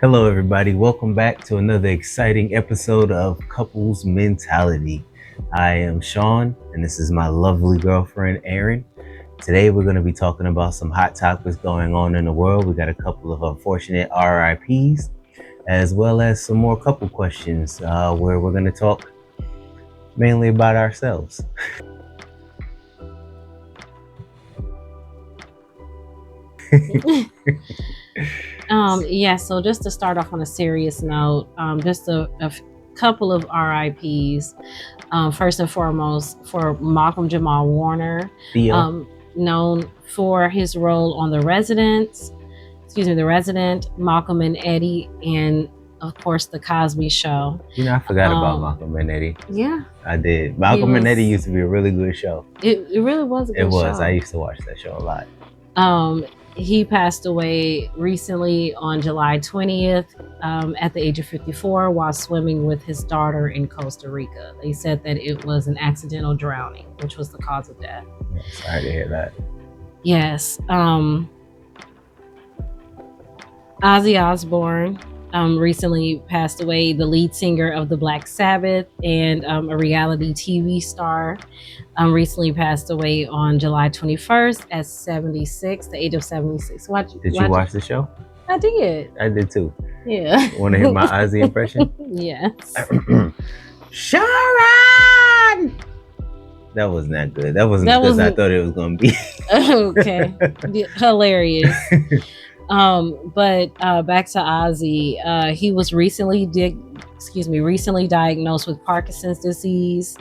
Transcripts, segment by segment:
Hello, everybody. Welcome back to another exciting episode of Couples Mentality. I am Shaun, and this is my lovely girlfriend, Erin. Today, we're going to be talking about some hot topics going on in the world. We got a couple of unfortunate RIPs, as well as some more couple questions where we're going to talk mainly about ourselves. So just to start off on a serious note, just a couple of RIPs. First and foremost, for Malcolm Jamal Warner, Theo, known for his role on The Resident, Malcolm and Eddie, and of course The Cosby Show. I forgot about Malcolm and Eddie. Yeah, I did. Malcolm and Eddie used to be a really good show. It really was a good show. It was. I used to watch that show a lot. He passed away recently on July 20th at the age of 54 while swimming with his daughter in Costa Rica. They said that it was an accidental drowning, which was the cause of death. Sorry to hear that. Yes. Ozzy Osbourne recently passed away, the lead singer of the Black Sabbath and a reality TV star. Recently passed away on July 21st at 76, the age of 76. Did you watch the show? I did. I did too. Yeah. Want to hear my Ozzy impression? Yes. Shaun! That wasn't that good. That wasn't because I thought it was going to be. Okay. Hilarious. But back to Ozzy. He was recently diagnosed with Parkinson's disease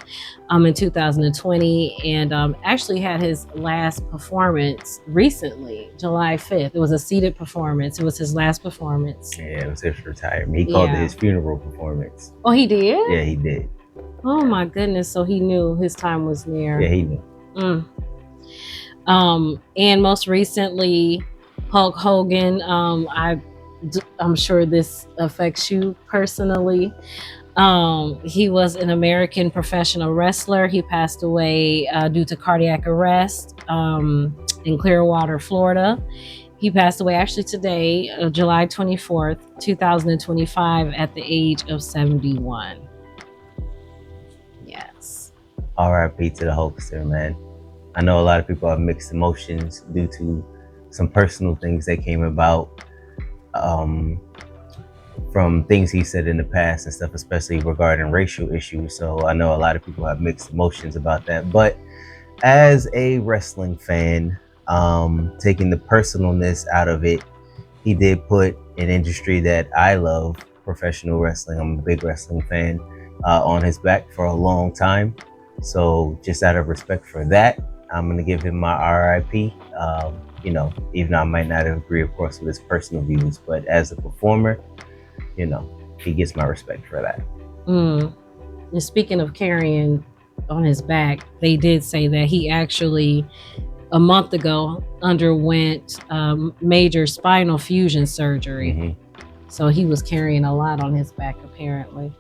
in 2020, and actually had his last performance recently, July 5th. It was a seated performance. It was his last performance. Yeah, it was his retirement. He called it his funeral performance. Oh, he did? Yeah, he did. Oh my goodness. So he knew his time was near. Yeah, he knew. And most recently, Hulk Hogan. I'm sure this affects you personally. He was an American professional wrestler. He passed away due to cardiac arrest in Clearwater, Florida. He passed away actually today, July 24th, 2025, at the age of 71. Yes. R.I.P. to the Hulkster, man. I know a lot of people have mixed emotions due to some personal things that came about from things he said in the past and stuff, especially regarding racial issues. So I know a lot of people have mixed emotions about that. But as a wrestling fan, taking the personalness out of it, he did put an industry that I love, professional wrestling, I'm a big wrestling fan, on his back for a long time. So just out of respect for that, I'm going to give him my RIP. Even though I might not agree, of course, with his personal views, but as a performer, he gets my respect for that. And speaking of carrying on his back, they did say that he actually, a month ago, underwent major spinal fusion surgery. Mm-hmm. So he was carrying a lot on his back, apparently.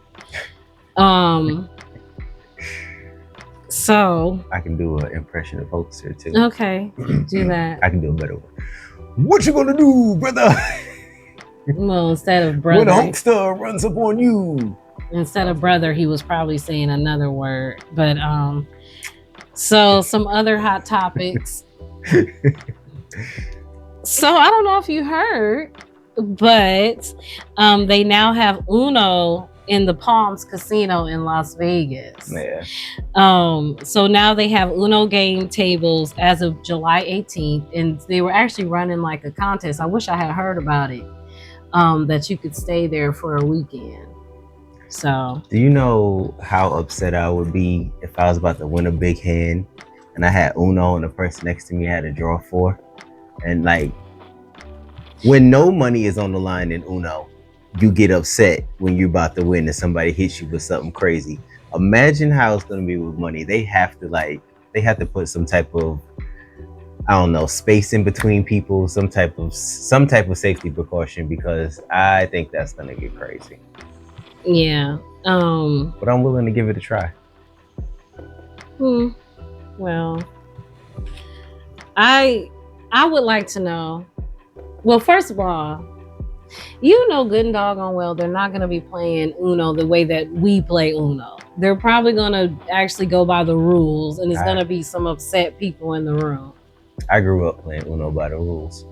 So I can do an impression of Hulkster too. Okay, do that. I can do a better one. What you gonna do, brother? Well, instead of brother, when a Hulkster runs up on you. Instead of brother, he was probably saying another word. But so some other hot topics. So I don't know if you heard, but they now have Uno in the Palms Casino in Las Vegas. Yeah. So now they have Uno game tables as of July 18th, and they were actually running like a contest. I wish I had heard about it. That you could stay there for a weekend. So do you know how upset I would be if I was about to win a big hand and I had Uno and the person next to me had a draw 4? And like, when no money is on the line in Uno, you get upset when you're about to win and somebody hits you with something crazy. Imagine how it's going to be with money. They have to put some type of, I don't know, space in between people, some type of safety precaution, because I think that's going to get crazy. Yeah. But I'm willing to give it a try. Well, I would like to know. Well, first of all, You know good and doggone well they're not going to be playing Uno the way that we play Uno. They're probably going to actually go by the rules, and it's going to be some upset people in the room. I grew up playing Uno by the rules.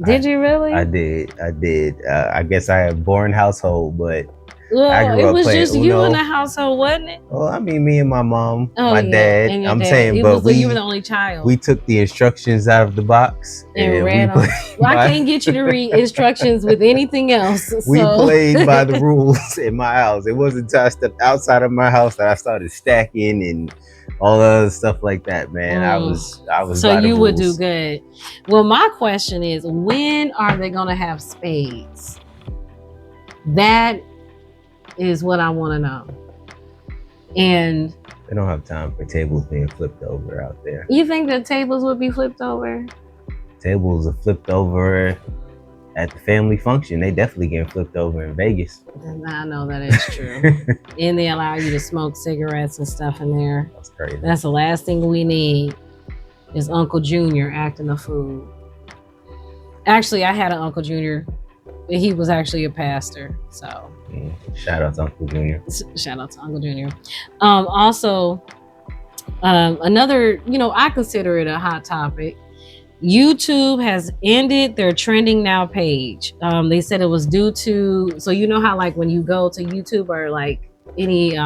Did you really? I did. I guess I had a boring household, but well, it was just Uno. You in the household, wasn't it? Well, I mean, me and my mom, my dad. And your I'm dad. saying, but you were the only child. We took the instructions out of the box and read them. Well, I can't get you to read instructions with anything else. So. We played by the rules in my house. It wasn't until I stepped outside of my house that I started stacking and all other stuff like that, man. I was. So you would do good. Well, my question is, when are they gonna have spades? That is what I want to know. And they don't have time for tables being flipped over out there. You think that tables would be flipped over? Tables are flipped over at the family function. They definitely getting flipped over in Vegas. I know that is true. And they allow you to smoke cigarettes and stuff in there. That's crazy. That's the last thing we need is Uncle Junior acting a fool. Actually, I had an Uncle Junior. He was actually a pastor, so. Shout out to Uncle Junior. Shout out to Uncle Junior. Also, another, I consider it a hot topic. YouTube has ended their trending now page. They said it was due to, so you know how like when you go to YouTube or like any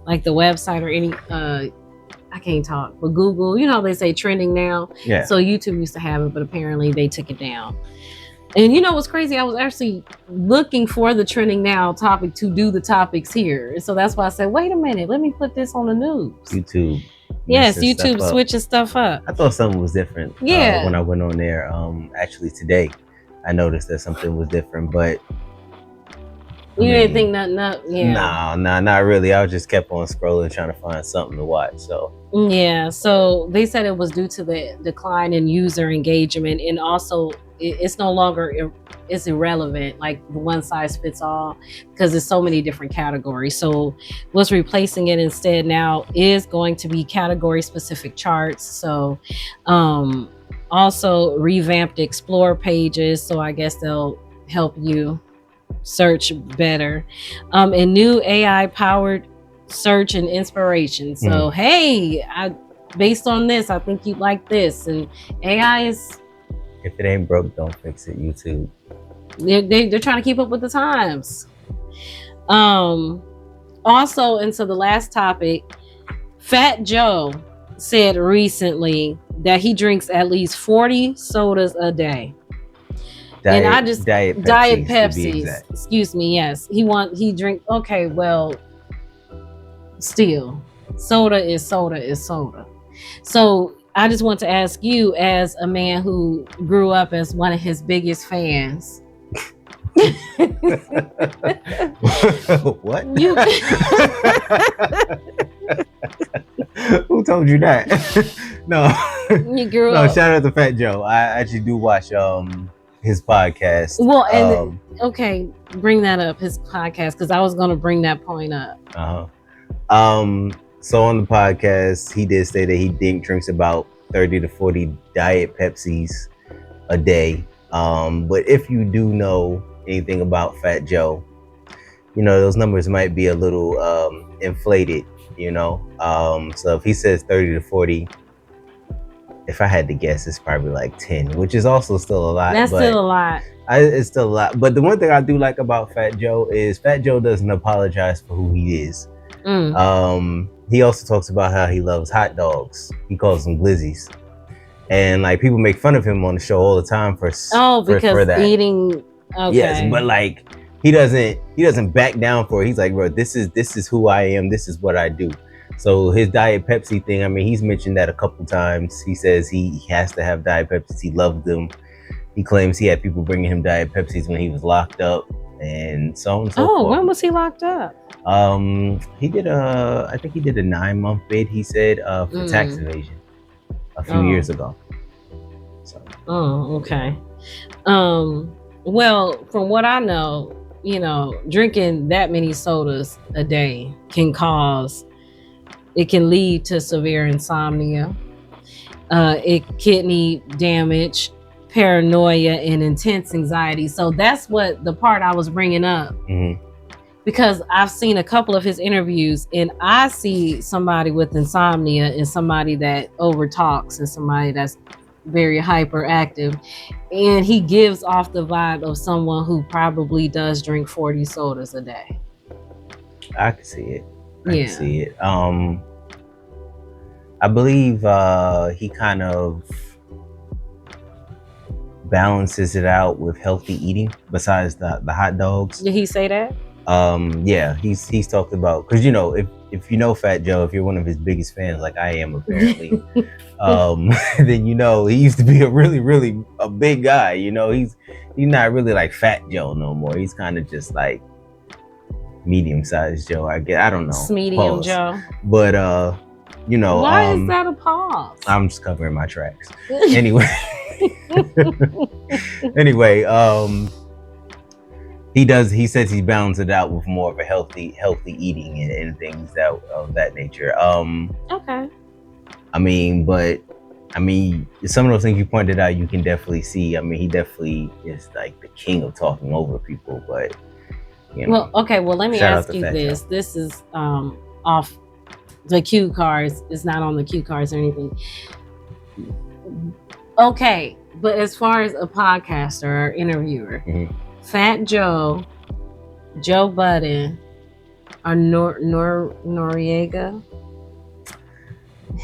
like the website or any I can't talk, but Google, they say trending now. Yeah. So YouTube used to have it, but apparently they took it down. And you know what's crazy? I was actually looking for the trending now topic to do the topics here. And so that's why I said, wait a minute, let me put this on the news. YouTube. Yes, YouTube switches stuff up. I thought something was different. Yeah. When I went on there, actually today, I noticed that something was different, but you didn't think nothing up? Yeah. No, not really. I just kept on scrolling, trying to find something to watch. So yeah, so they said it was due to the decline in user engagement, and also it's no longer it's irrelevant, like the one size fits all, because there's so many different categories. So what's replacing it instead now is going to be category specific charts. So also revamped explore pages, so I guess they'll help you search better, and new AI powered search and inspiration. So hey, based on this, I think you'd like this. And AI is, if it ain't broke, don't fix it. YouTube. They're trying to keep up with the times. Also, and so the last topic, Fat Joe said recently that he drinks at least 40 sodas a day. Diet Pepsis. Excuse me. Yes, he drink. Okay, well, still, soda is soda. So I just want to ask you, as a man who grew up as one of his biggest fans. What? Who told you that? No. You grew up. Shout out to Fat Joe. I actually do watch his podcast. Well, and okay, bring that up, his podcast, because I was going to bring that point up. So on the podcast, he did say that he drinks about 30 to 40 Diet Pepsis a day. But if you do know anything about Fat Joe, those numbers might be a little inflated, so if he says 30 to 40, if I had to guess, it's probably like 10, which is also still a lot. That's still a lot. It's still a lot. But the one thing I do like about Fat Joe is Fat Joe doesn't apologize for who he is. He also talks about how he loves hot dogs. He calls them glizzies. And like people make fun of him on the show all the time for that. Eating. Okay. Yes, but like he doesn't back down for it. He's like, bro, this is who I am. This is what I do. So his Diet Pepsi thing, I mean, he's mentioned that a couple times. He says he has to have Diet Pepsis. He loves them. He claims he had people bringing him Diet Pepsis when he was locked up, and so on and so forth. When was he locked up? He did I think he did a 9-month bid, he said, for tax evasion a few years ago. So. Oh, okay. Well, from what I know, drinking that many sodas a day it can lead to severe insomnia, kidney damage, paranoia and intense anxiety. So that's what the part I was bringing up. Mm-hmm. Because I've seen a couple of his interviews and I see somebody with insomnia and somebody that overtalks and somebody that's very hyperactive, and he gives off the vibe of someone who probably does drink 40 sodas a day. I can see it. I Yeah. can see it. I believe he kind of balances it out with healthy eating besides the hot dogs. Did he say that? Yeah, he's talked about, because you know, if you know Fat Joe, if you're one of his biggest fans like I am apparently, then you know he used to be a really a big guy. You know, he's not really like Fat Joe no more. He's kind of just like medium-sized Joe, I guess. I don't know. Medium Pause. Joe. But you know, why is that a pause? I'm just covering my tracks. Anyway. Anyway, he says he balances it out with more of a healthy eating and things of that nature. Okay. I mean, some of those things you pointed out, you can definitely see. I mean, he definitely is like the king of talking over people, but you know. Well, okay, well, let me ask you this. This is off the cue cards. It's not on the cue cards or anything. Okay, but as far as a podcaster or interviewer, mm-hmm. Fat Joe, Joe Budden, or Noriega,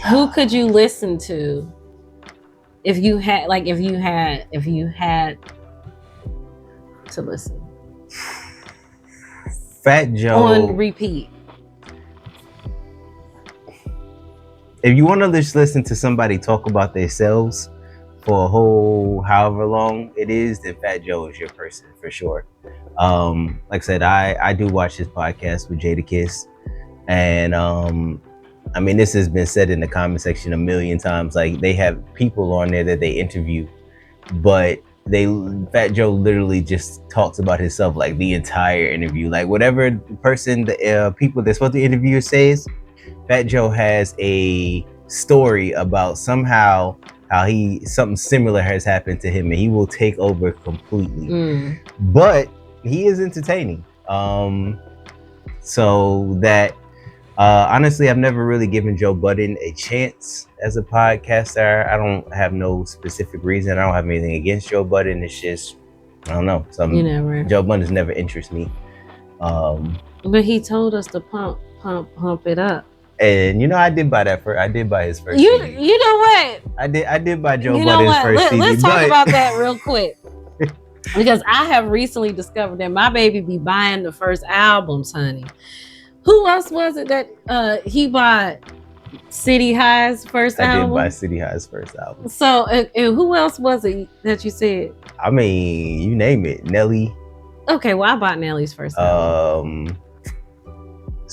who could you listen to if you had to listen? Fat Joe on repeat. If you want to just listen to somebody talk about themselves for a whole however long it is, then Fat Joe is your person for sure. Like I said, I do watch his podcast with Jadakiss, and I mean, this has been said in the comment section a million times. Like, they have people on there that they interview, but Fat Joe literally just talks about himself like the entire interview. Like, whatever person, the people that's supposed to interview says, Fat Joe has a story about somehow how something similar has happened to him, and he will take over completely. But he is entertaining. So that honestly, I've never really given Joe Budden a chance as a podcaster. I don't have no specific reason. I don't have anything against Joe Budden. It's just, I don't know. Joe Budden's never interested me. But he told us to pump it up. And you know, I did buy his first CD. You know what? I did buy Joe Budden's first CD. Let's talk about that real quick. Because I have recently discovered that my baby be buying the first albums, honey. Who else was it that he bought City High's first album? I did buy City High's first album. So, and who else was it that you said? I mean, you name it. Nelly. Okay, well, I bought Nelly's first album.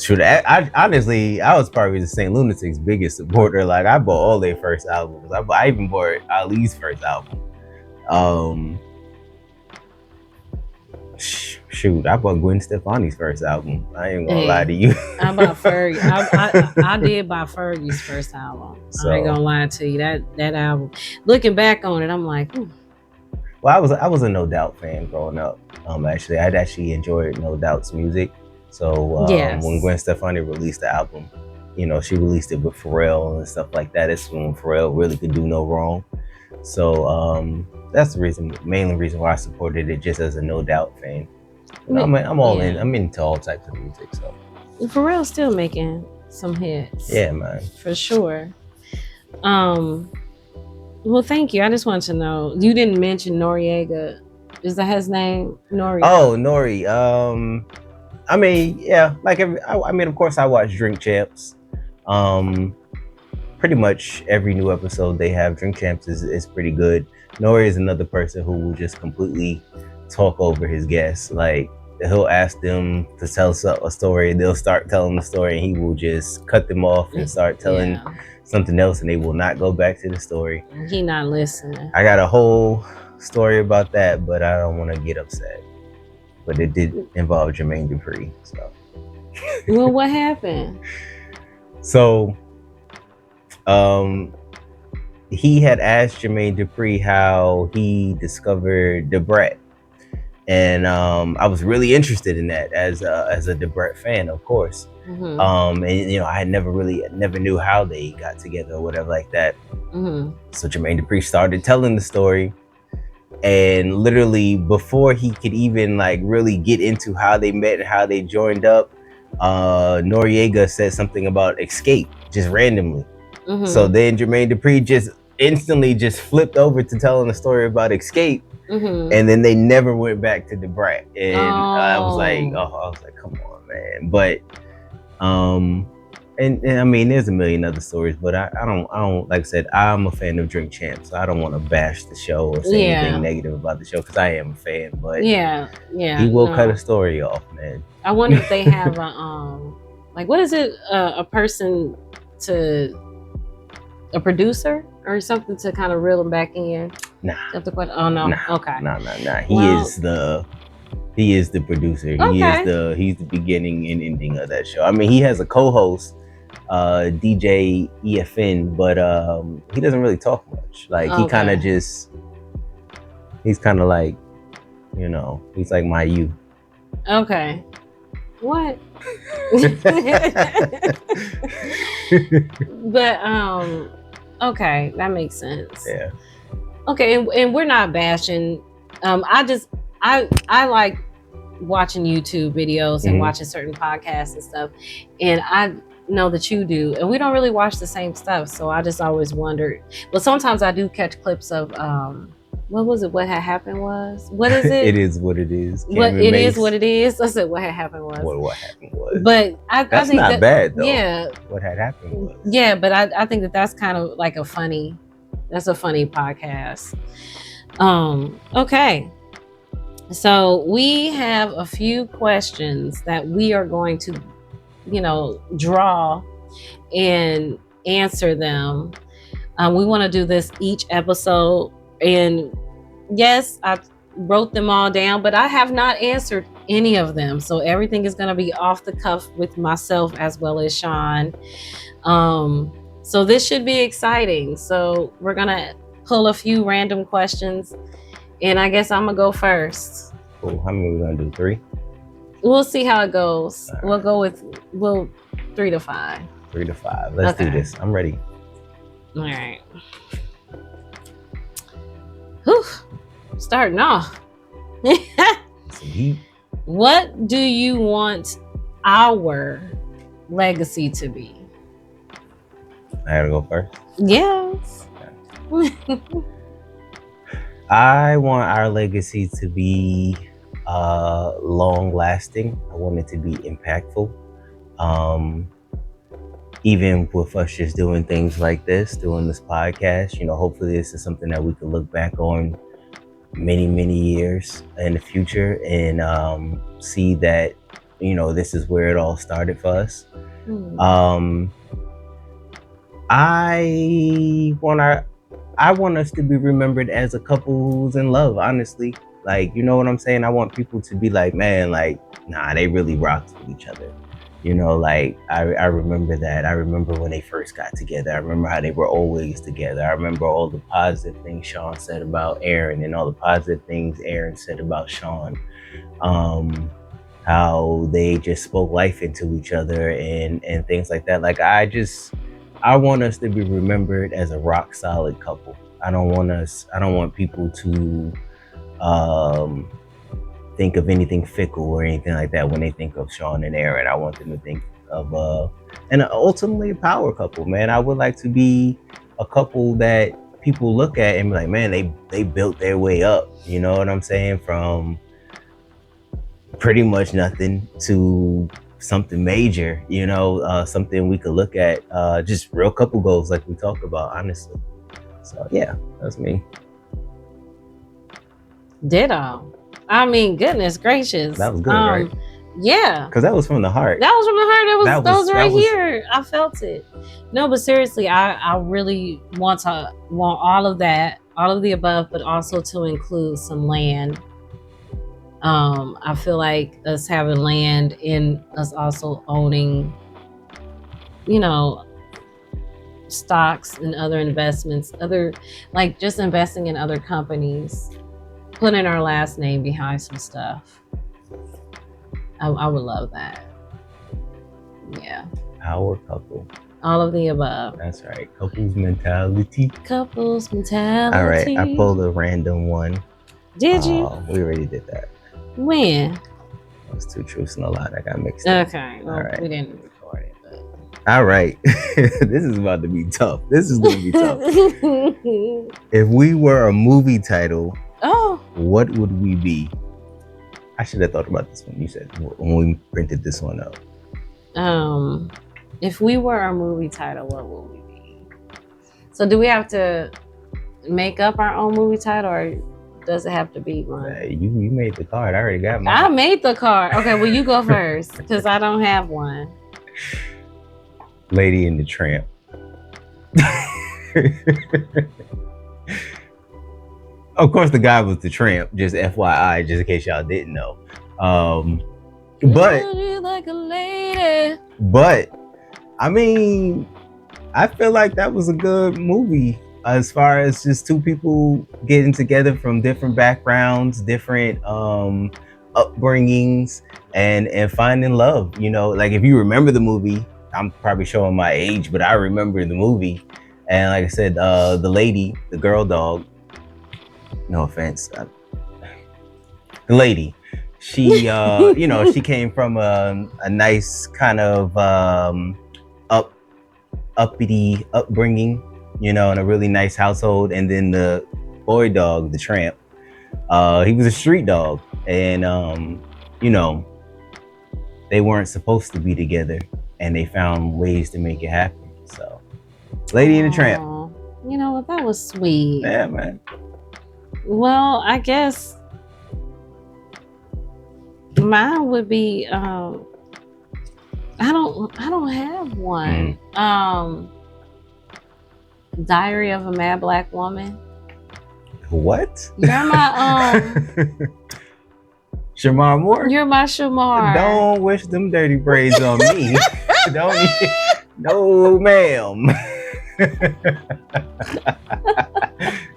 Shoot, I honestly, I was probably the St. Lunatics' biggest supporter. Like, I bought all their first albums. I even bought Ali's first album. Shoot, I bought Gwen Stefani's first album. I ain't gonna lie to you. I bought Fergie. I did buy Fergie's first album. So, I ain't gonna lie to you. That album. Looking back on it, I'm like, Well, I was a No Doubt fan growing up. Actually, I'd actually enjoyed No Doubt's music. So when Gwen Stefani released the album, you know, she released it with Pharrell and stuff like that. It's when Pharrell really could do no wrong. So that's the main reason why I supported it, just as a No Doubt fan. You know, I'm all in. I'm into all types of music. So Pharrell's still making some hits. Yeah, man, for sure. Well, thank you. I just wanted to know, you didn't mention Noriega. Is that his name? Nori? Oh, Nori. I mean, yeah, like of course I watch Drink Champs. Pretty much every new episode they have, Drink Champs is pretty good. Nori is another person who will just completely talk over his guests. Like, he'll ask them to tell a story, they'll start telling the story, and he will just cut them off and start telling something else, and they will not go back to the story. He not listening. I got a whole story about that, but I don't want to get upset. But it did involve Jermaine Dupri. So, well, what happened? So, he had asked Jermaine Dupri how he discovered Debret, and I was really interested in that as a Debret fan, of course. And I never knew how they got together or whatever like that. So Jermaine Dupri started telling the story, and literally before he could even like really get into how they met and how they joined up, Noriega said something about Escape just randomly. So then Jermaine Dupri just instantly just flipped over to telling the story about Escape, and then they never went back to Debrat. And I was like, come on, man. But and I mean, there's a million other stories, but I don't like I said, I'm a fan of Drink Champ, so I don't want to bash the show or say anything negative about the show because I am a fan. But he will cut a story off, man. I wonder if they have a like, what is it? A person a producer or something to kind of reel them back in? Nah. Oh no. Nah. Okay. Nah. He is the producer. Okay. He's the beginning and ending of that show. I mean, he has a co-host, DJ EFN, but he doesn't really talk much. Like he kind of just, he's kind of like, he's like my you. Okay. What? But okay, that makes sense. Yeah. Okay, and we're not bashing. I like watching YouTube videos and watching certain podcasts and stuff, and I know that you do, and we don't really watch the same stuff. So I just always wondered. Well, sometimes I do catch clips of what was it? What had happened was? What is it? It is what it is. It is what it is. I said what had happened was. What happened was. But that's I think not bad though. Yeah. What had happened was. Yeah, but I think that's kind of like a funny podcast. Okay. So we have a few questions that we are going to, draw and answer them. We want to do this each episode. And yes, I wrote them all down, but I have not answered any of them. So everything is going to be off the cuff with myself as well as Shaun. So this should be exciting. So we're going to pull a few random questions. And I guess I'm going to go first. Cool. How many are we going to do? 3? We'll see how it goes. Right. We'll go with 3 to 5. 3 to 5. Let's do this. I'm ready. All right. Whew. Starting off. What do you want our legacy to be? I gotta go first? Yes. Okay. I want our legacy to be long lasting. I want it to be impactful. Even with us just doing things like this, doing this podcast, hopefully this is something that we can look back on many, many years in the future and see that, this is where it all started for us. I want us to be remembered as a couple who's in love, honestly. Like, you know what I'm saying? I want people to be like, man, like, nah, they really rocked with each other. Like, I remember that. I remember when they first got together. I remember how they were always together. I remember all the positive things Shaun said about Erin and all the positive things Erin said about Shaun. How they just spoke life into each other and things like that. Like, I want us to be remembered as a rock solid couple. I don't want people to think of anything fickle or anything like that when they think of Shaun and Erin. I want them to think of and ultimately a power couple, man. I would like to be a couple that people look at and be like, man, they built their way up. You know what I'm saying? From pretty much nothing to something major, something we could look at, just real couple goals like we talked about, honestly. So yeah, that's me. Ditto. I mean, goodness gracious. That was good, right? Yeah. Because that was from the heart. That was from the heart. That was right here. I felt it. No, but seriously, I really want all of that, all of the above, but also to include some land. I feel like us having land and us also owning, stocks and other investments, other like just investing in other companies, putting our last name behind some stuff. I would love that. Yeah. Power couple. All of the above. That's right. Couples mentality. Couples mentality. All right. I pulled a random one. Did you? We already did that. When? It was 2 truths and a lie. I got mixed up. Okay. Well, All right. we didn't record it, but. All right. This is about to be tough. This is going to be tough. If we were a movie title, what would we be? I should have thought about this one. You said when we printed this one up. If we were a movie title, what would we be? So do we have to make up our own movie title, or does it have to be one? You made the card. I already got mine. I made the card. Okay, well you go first because I don't have one. Lady and the Tramp. Of course, the guy was the tramp. Just FYI, just in case y'all didn't know. But like a lady. But I mean, I feel like that was a good movie as far as just 2 people getting together from different backgrounds, different upbringings, and finding love. You know, like if you remember the movie, I'm probably showing my age, but I remember the movie. And like I said, the lady, the girl dog, no offense, the lady, she, you know, she came from a nice kind of uppity upbringing, you know, in a really nice household. And then the boy dog, the tramp, he was a street dog, and you know, they weren't supposed to be together, and they found ways to make it happen. So, Lady and the Tramp. You know what? That was sweet. Yeah, man. Well, I guess mine would be I don't have one. Diary of a Mad Black Woman. What? You're my Shamar Moore? You're my Shamar. Don't wish them dirty braids on me. Don't. No, ma'am.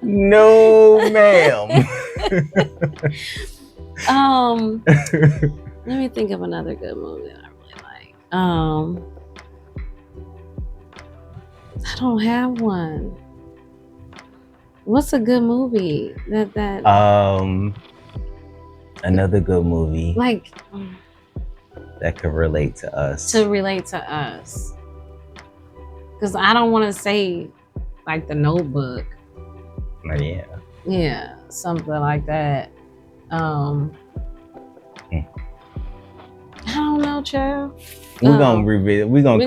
No, ma'am. Let me think of another good movie that I really like. I don't have one. What's a good movie that another good movie like that could relate to us. Because I don't want to say like The Notebook. Yeah, something like that. I don't know, child. We're gonna revisit. We're gonna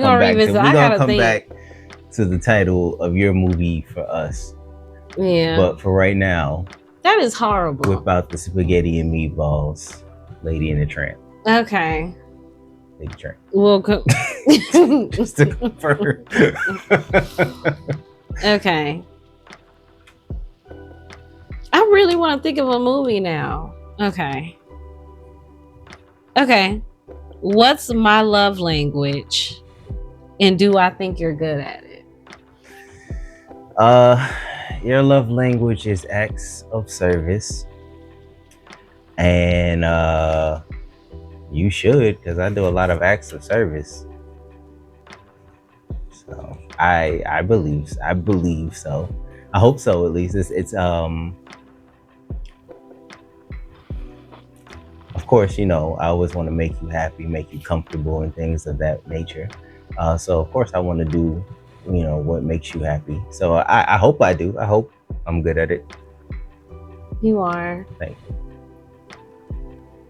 come back to the title of your movie for us. Yeah. But for right now, that is horrible. Whip out the spaghetti and meatballs, Lady and the Tramp. Okay. Lady Tramp. We'll just to confirm. Okay. I really want to think of a movie now. Okay. What's my love language? And do I think you're good at it? Your love language is acts of service. And you should, because I do a lot of acts of service. So I believe so. I hope so, at least. It's of course, you know, I always want to make you happy, make you comfortable, and things of that nature. So of course I want to do, you know, what makes you happy. So I hope I do. I hope I'm good at it. You are. Thank you.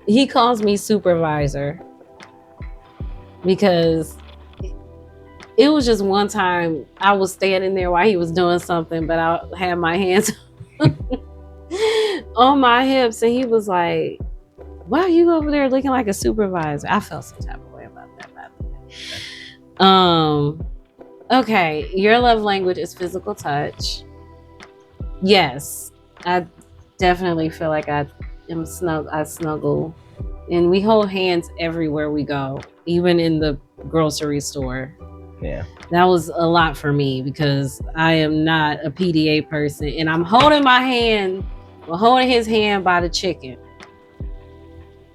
He calls me supervisor because it was just one time I was standing there while he was doing something, but I had my hands on my hips, and he was like, "Why are you over there looking like a supervisor?" I felt some type of way about that, by the way. Okay, your love language is physical touch. Yes, I definitely feel like I snuggle, and we hold hands everywhere we go, even in the grocery store. Yeah. That was a lot for me because I am not a PDA person, and I'm holding his hand by the chicken.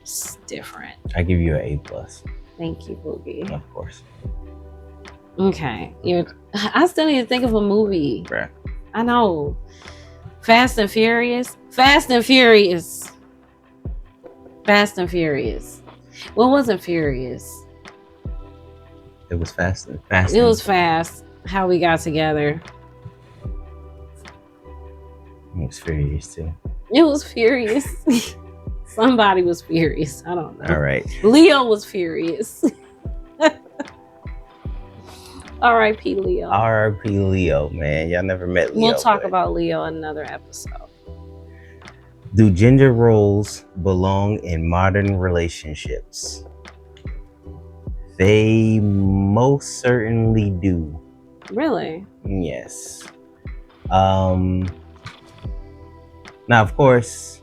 It's different. I give you an A+. Thank you, Boogie. Of course. Okay. I still need to think of a movie. Bruh. I know. Fast and Furious. Fast and Furious. Fast and Furious. Well, it wasn't Furious. It was fast. It was fast. How we got together. It was furious too. It was furious. Somebody was furious. I don't know. All right. Leo was furious. R.I.P. Leo. R.I.P. Leo, man. Y'all never met Leo. We'll talk about Leo in another episode. Do gender roles belong in modern relationships? They most certainly do. Really? Yes. Now, of course,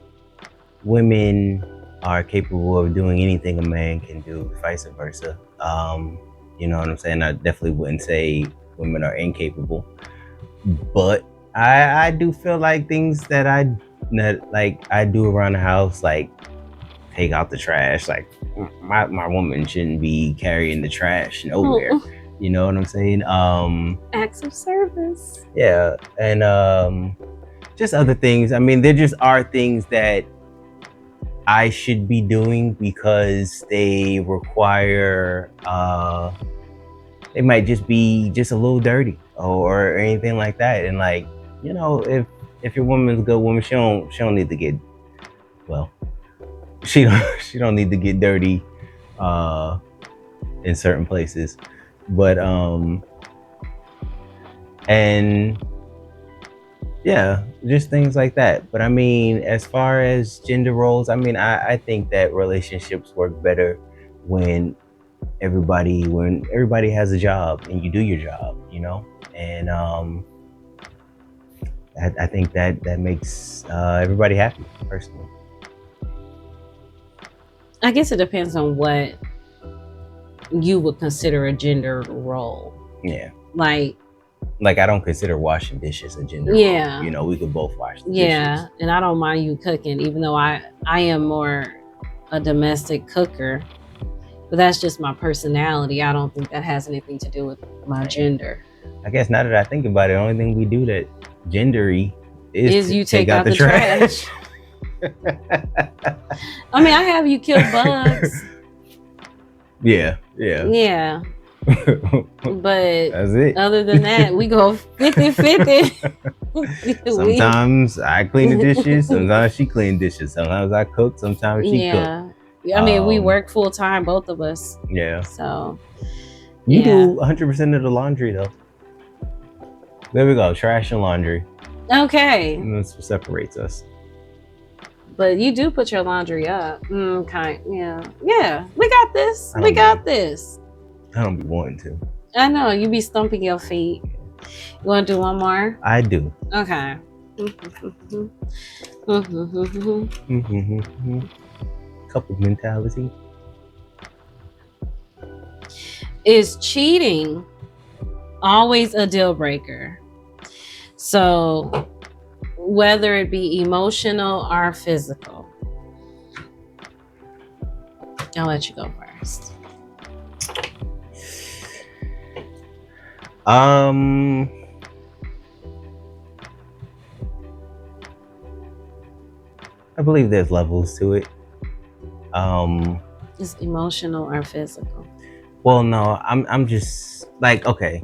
women are capable of doing anything a man can do, vice versa. You know what I'm saying? I definitely wouldn't say women are incapable, but I do feel like things that I do around the house, like take out the trash. Like my woman shouldn't be carrying the trash nowhere. You know what I'm saying? Acts of service. Yeah, and just other things. I mean, there just are things that I should be doing because they require they might just be just a little dirty or anything like that. And like, you know, if your woman's a good woman, she don't need to get, well, she don't need to get dirty in certain places. But and yeah, just things like that. But I mean, as far as gender roles, I mean, I think that relationships work better when everybody has a job and you do your job, you know. And I think that makes everybody happy, personally. I guess it depends on what you would consider a gender role. Yeah. Like I don't consider washing dishes a gender Yeah. role. You know, we could both wash the Yeah, dishes. and I don't mind you cooking, even though I am more a domestic cooker. But that's just my personality. I don't think that has anything to do with my gender. I guess now that I think about it, the only thing we do that gendery is you take out the trash. I mean, I have you kill bugs. Yeah. Yeah. But that's it. Other than that, we go 50-50. Sometimes I clean the dishes, sometimes she clean dishes, sometimes I cook, sometimes she cook. I mean, we work full time, both of us. Yeah. So you do 100% of the laundry though. There we go, trash and laundry. Okay. And that's what separates us. But you do put your laundry up. Okay. Yeah. We got this. We got this. I don't be wanting to. I know, you be stumping your feet. You want to do one more? I do. Okay. Couple mentality. Is cheating always a deal breaker? So whether it be emotional or physical. I'll let you go first. I believe there's levels to it. Is emotional or physical? Well, no, I'm just like, okay.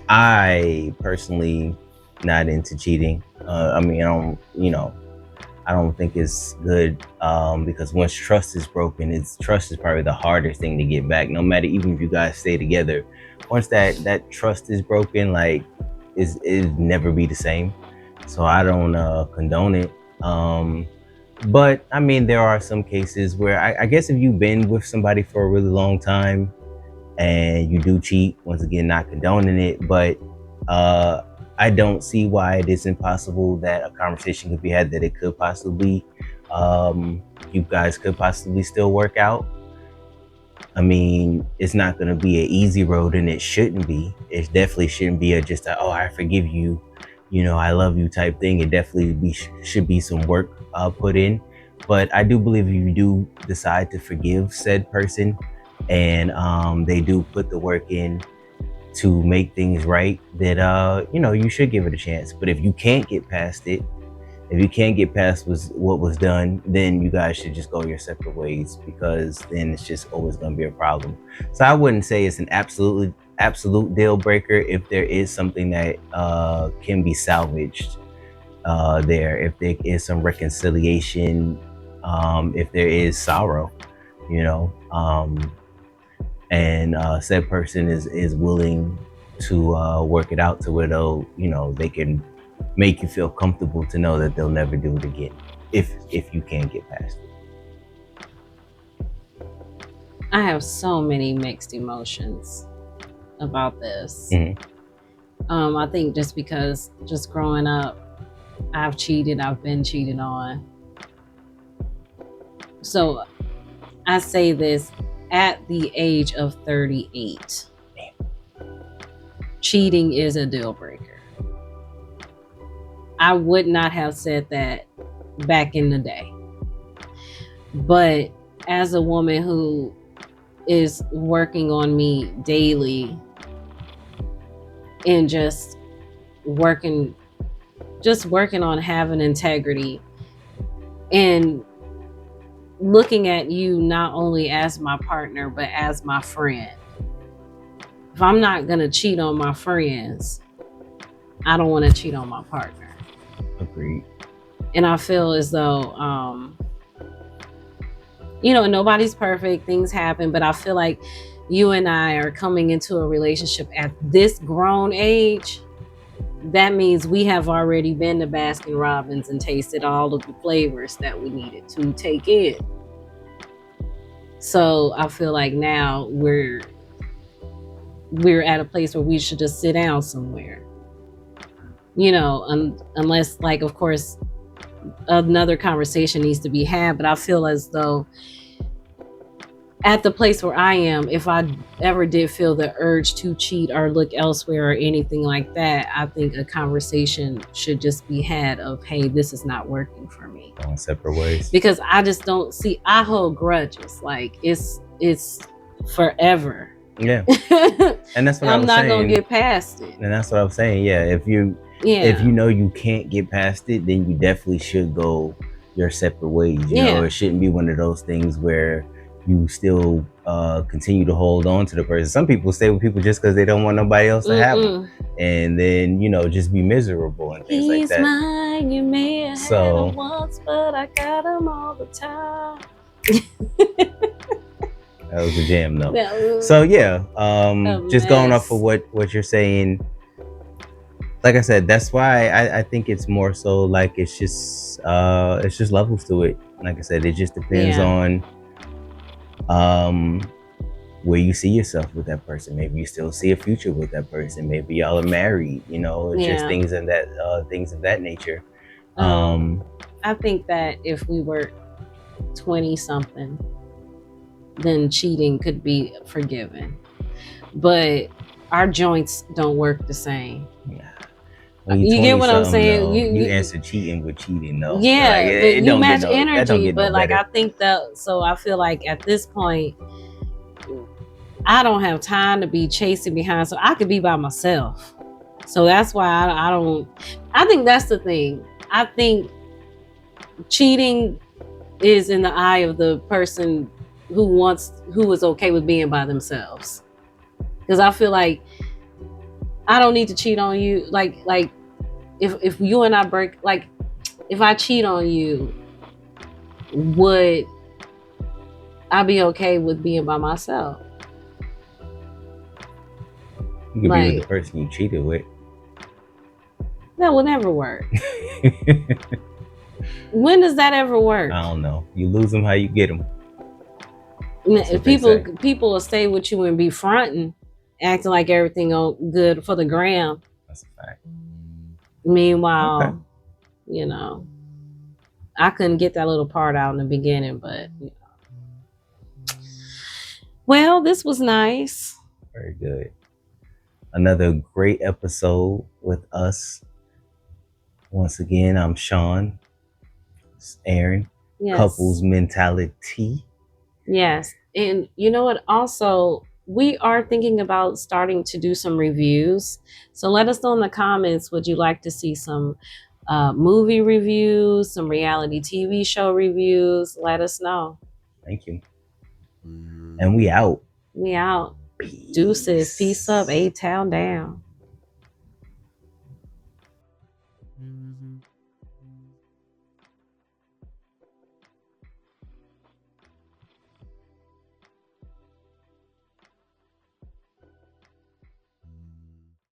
I personally not into cheating. I mean, I don't think it's good because once trust is broken, trust is probably the hardest thing to get back. No matter, even if you guys stay together, once that trust is broken, like it never be the same. So I don't condone it. But I mean, there are some cases where I guess if you've been with somebody for a really long time and you do cheat, once again, not condoning it, but I don't see why it is impossible that a conversation could be had, that it could possibly, you guys could possibly still work out. I mean, it's not going to be an easy road, and it shouldn't be. It definitely shouldn't be a just a, oh, I forgive you, I love you type thing. It definitely should be some work put in. But I do believe if you do decide to forgive said person, and they do put the work in to make things right, that you should give it a chance. But if you can't get past it, if you can't get past what was done, then you guys should just go your separate ways, because then it's just always going to be a problem. So I wouldn't say it's an absolute deal breaker if there is something that can be salvaged there, if there is some reconciliation, if there is sorrow, you know, and said person is willing to work it out to where they can make you feel comfortable to know that they'll never do it again, if you can't get past it. I have so many mixed emotions about this. I think just because just growing up, I've been cheated on. So I say this at the age of 38. Cheating is a deal breaker. I would not have said that back in the day. But as a woman who is working on me daily and just working on having integrity and looking at you not only as my partner but as my friend. If I'm not going to cheat on my friends, I don't want to cheat on my partner. Agreed. And I feel as though nobody's perfect, things happen, but I feel like you and I are coming into a relationship at this grown age. That means we have already been to Baskin Robbins and tasted all of the flavors that we needed to take in. So I feel like now we're at a place where we should just sit down somewhere. Unless, like, of course, another conversation needs to be had, but I feel as though at the place where I am, if I ever did feel the urge to cheat or look elsewhere or anything like that, I think a conversation should just be had of, hey, this is not working for me. Going separate ways. Because I just don't see, I hold grudges. Like it's forever. Yeah. And that's what I'm not saying. Gonna get past it. And that's what I'm saying. Yeah. If you know you can't get past it, then you definitely should go your separate ways. You know, it shouldn't be one of those things where you still continue to hold on to the person. Some people stay with people just because they don't want nobody else to have them, and then just be miserable and things like that. He's mine, you may have had him once, but I got him all the time. That was a jam, though. So yeah, just going off of what you're saying. Like I said, that's why I think it's more so like it's just levels to it. Like I said, it just depends on where you see yourself with that person. Maybe you still see a future with that person. Maybe y'all are married. It's just things of that nature. I think that if we were 20 something, then cheating could be forgiven, but our joints don't work the same. You get what I'm saying? You answer cheating with cheating, though. Yeah, like, you match energy, but like I think that. So I feel like at this point, I don't have time to be chasing behind. So I could be by myself. So that's why I don't. I think that's the thing. I think cheating is in the eye of the person who is okay with being by themselves. Because I feel like I don't need to cheat on you. Like if you and I break, like if I cheat on you, would I be okay with being by myself? You could be with the person you cheated with. That will never work. When does that ever work? I don't know. You lose them how you get them. People will stay with you and be fronting, acting like everything good for the gram. That's a fact. Meanwhile, I couldn't get that little part out in the beginning, but Well, this was nice. Very good. Another great episode with us. Once again, I'm Shaun. It's Erin. Couples Yes. mentality. Yes. And you know what? Also, we are thinking about starting to do some reviews. So let us know in the comments, would you like to see some movie reviews, some reality TV show reviews? Let us know. Thank you. And we out. We out. Deuces. Peace up. Peace. A town down.